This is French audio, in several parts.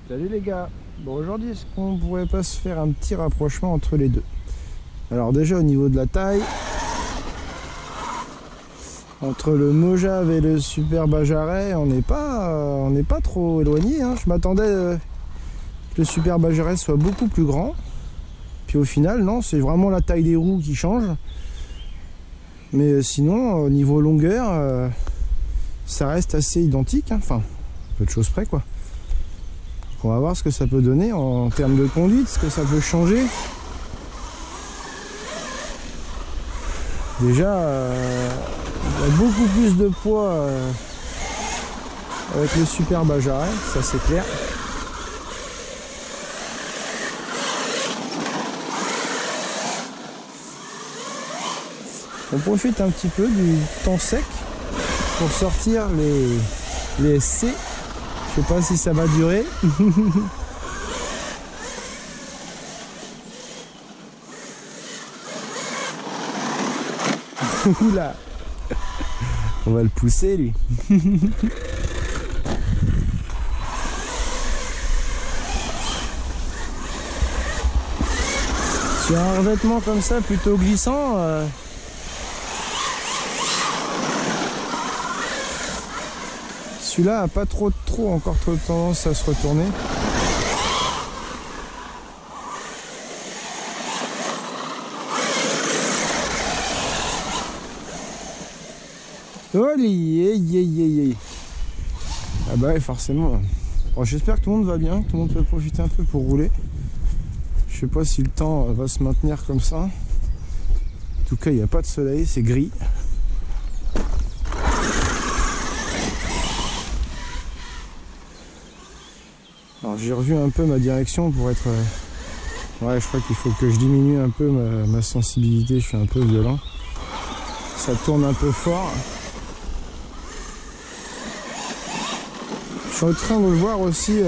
Salut les gars. Bon, aujourd'hui, est-ce qu'on pourrait pas se faire un petit rapprochement entre les deux? Alors déjà au niveau de la taille, entre le Mojave et le Super Bajaret, on n'est pas trop éloigné, hein. Je m'attendais que le Super Bajaret soit beaucoup plus grand. Puis au final, non, c'est vraiment la taille des roues qui change. Mais sinon, au niveau longueur, ça reste assez identique, hein. Enfin, peu de choses près, quoi. On va voir ce que ça peut donner en termes de conduite, ce que ça peut changer. Déjà, il y a beaucoup plus de poids avec le Super Bajaret, ça c'est clair. On profite un petit peu du temps sec pour sortir les SC. Je sais pas si ça va durer. Oula, on va le pousser lui. Sur un revêtement comme ça, plutôt glissant, celui-là a pas encore trop tendance à se retourner. Ah bah ouais, forcément. Bon, j'espère que tout le monde va bien, que tout le monde peut profiter un peu pour rouler. Je sais pas si le temps va se maintenir comme ça. En tout cas, il n'y a pas de soleil, c'est gris. Alors j'ai revu un peu ma direction pour être... Ouais, je crois qu'il faut que je diminue un peu ma sensibilité, je suis un peu violent. Ça tourne un peu fort. Je suis en train de le voir aussi,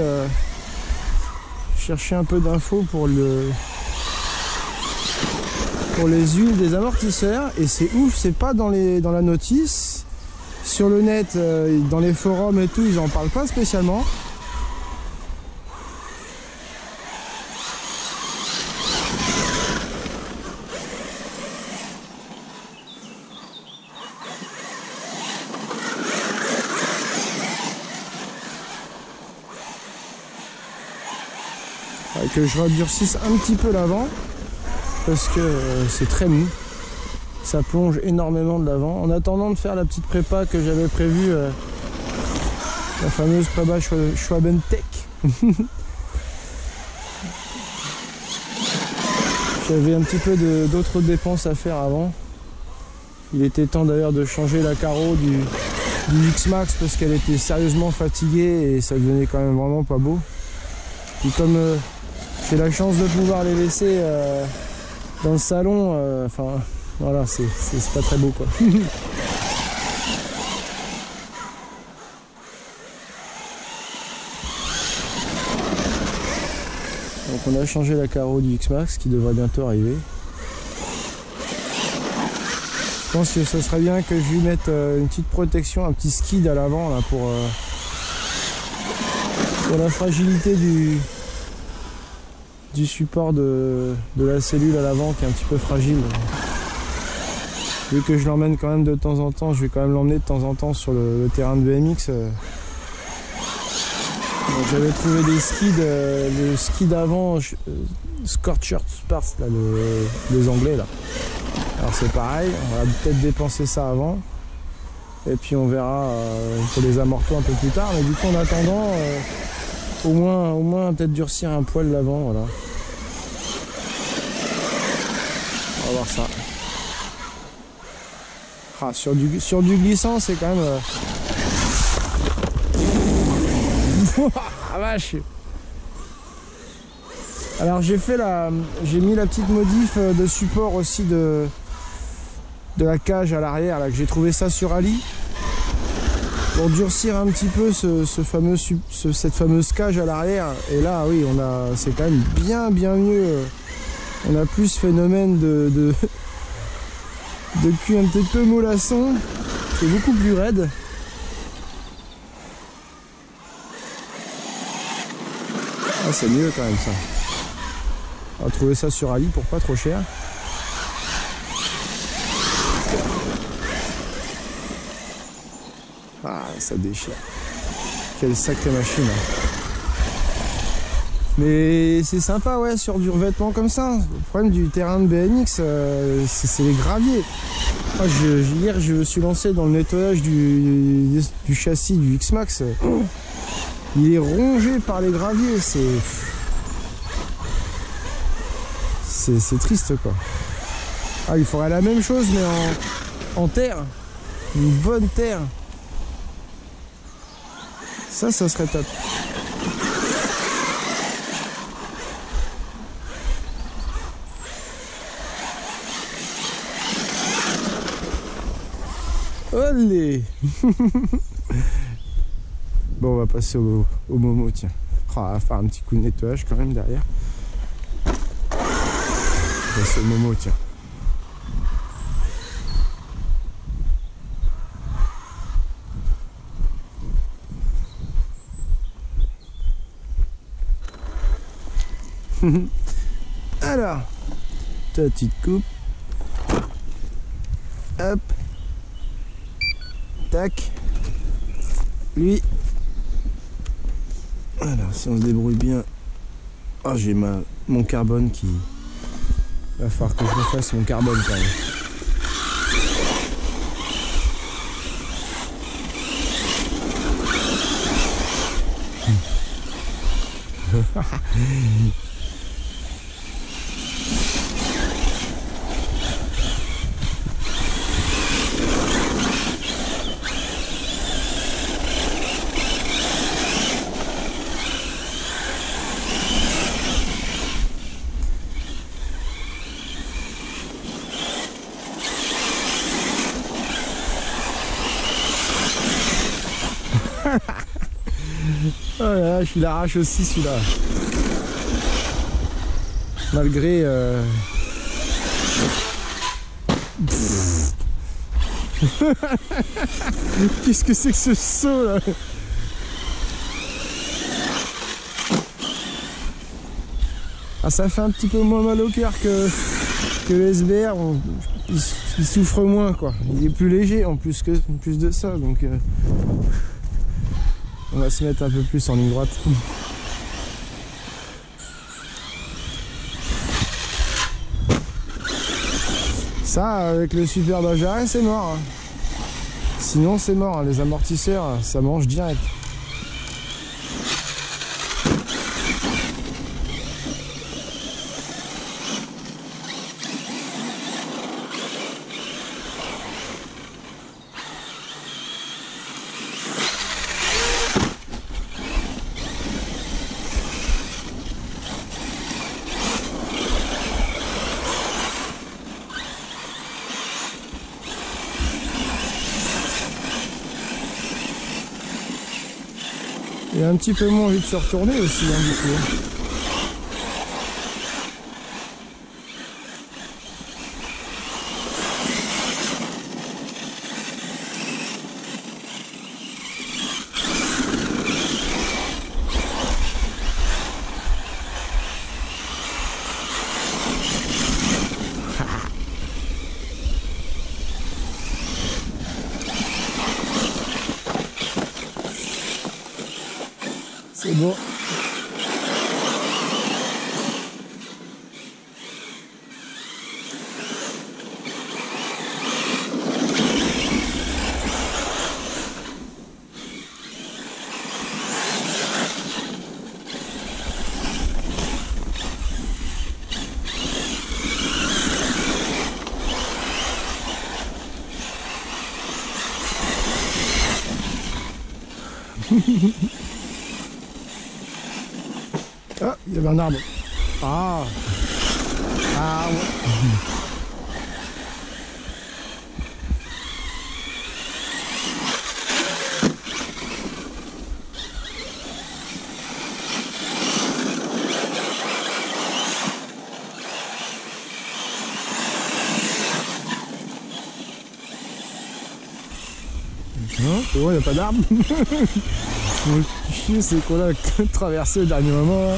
chercher un peu d'infos pour les huiles des amortisseurs, et c'est ouf, c'est pas dans la notice. Sur le net, dans les forums et tout, ils en parlent pas spécialement. Que je redurcisse un petit peu l'avant parce que c'est très mou, ça plonge énormément de l'avant. En attendant de faire la petite prépa que j'avais prévue, la fameuse prépa Schwabentech. J'avais un petit peu d'autres dépenses à faire avant. Il était temps d'ailleurs de changer la carreau du X-Max parce qu'elle était sérieusement fatiguée et ça devenait quand même vraiment pas beau. Puis comme j'ai la chance de pouvoir les laisser dans le salon, enfin voilà, c'est pas très beau quoi. Donc on a changé la carreau du X-Max qui devrait bientôt arriver. Je pense que ce serait bien que je lui mette une petite protection, un petit skid à l'avant là pour la fragilité du support de la cellule à l'avant qui est un petit peu fragile. Vu que je l'emmène quand même de temps en temps, je vais quand même l'emmener de temps en temps sur le terrain de BMX. J'avais trouvé des skids, le ski d'avant, Scorcher Spars, là, les anglais là. Alors c'est pareil, on va peut-être dépenser ça avant. Et puis on verra pour les amortos un peu plus tard. Mais du coup en attendant, au moins peut-être durcir un poil l'avant, voilà. On va voir ça. Ah, sur du glissant, c'est quand même... Ah vache. Alors j'ai mis la petite modif de support aussi de la cage à l'arrière, là, que j'ai trouvé ça sur Ali. Pour durcir un petit peu cette fameuse cage à l'arrière. Et là oui, c'est quand même bien mieux. On a plus ce phénomène de cuir un petit peu mollasson. C'est beaucoup plus raide. Ah, c'est mieux quand même ça. On va trouver ça sur Ali pour pas trop cher. Ah, ça déchire. Quelle sacrée machine. Mais c'est sympa, ouais, sur du revêtement comme ça. Le problème du terrain de BMX, c'est les graviers. Moi, hier, je me suis lancé dans le nettoyage du châssis du X-Max. Il est rongé par les graviers. C'est triste, quoi. Ah, il faudrait la même chose, mais en terre. Une bonne terre. Ça serait top. Allez. Bon, on va passer au Momo, tiens. Oh, on va faire un petit coup de nettoyage quand même derrière. On va passer au Momo, tiens. Alors, ta petite coupe. Hop. Tac. Lui. Alors, si on se débrouille bien. Oh, j'ai mon carbone qui... Il va falloir que je refasse mon carbone quand même. Oh là là, je l'arrache aussi celui-là. Malgré... Qu'est-ce que c'est que ce saut là? Ah, ça fait un petit peu moins mal au cœur que le SBR. Il souffre moins, quoi. Il est plus léger en plus de ça, donc on va se mettre un peu plus en ligne droite. Ça, avec le super Bajaret, c'est mort. Sinon, c'est mort. Les amortisseurs, ça mange direct. Il a un petit peu moins envie de se retourner aussi, hein, du coup. C'est bon. Ah, il y avait un arbre. Ah. Ah ouais. Non, c'est bon, il n'y a pas d'arbre. Bon, chier, c'est qu'on a traversé au dernier moment là.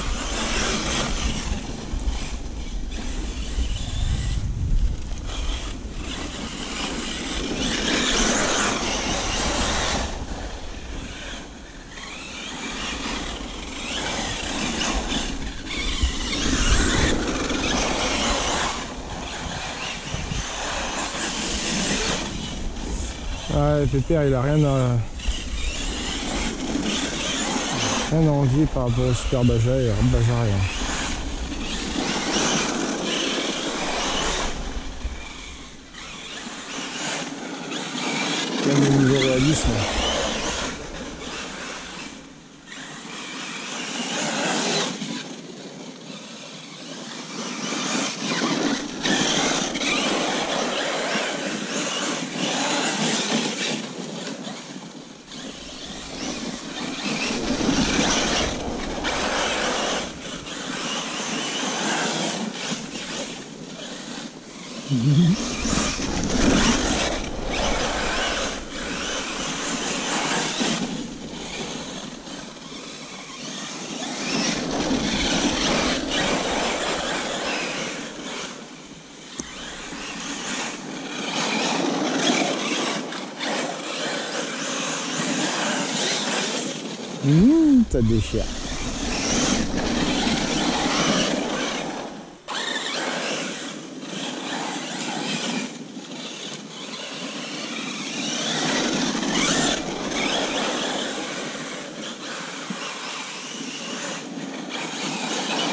Ouais, Pépère, il a rien à envier par rapport au Super Bajaret. Même au niveau réalisme. Ça déchire.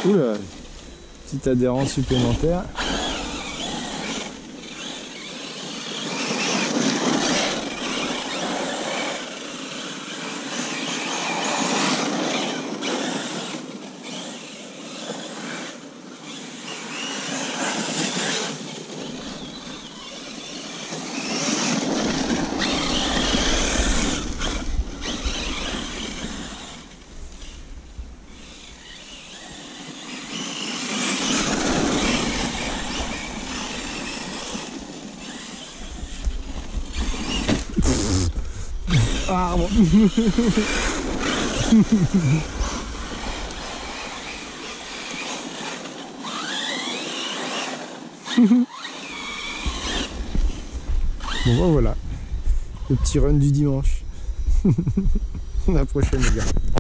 Oula, petite adhérence supplémentaire. Ah bon. Bon voilà, le petit run du dimanche. À la prochaine les gars.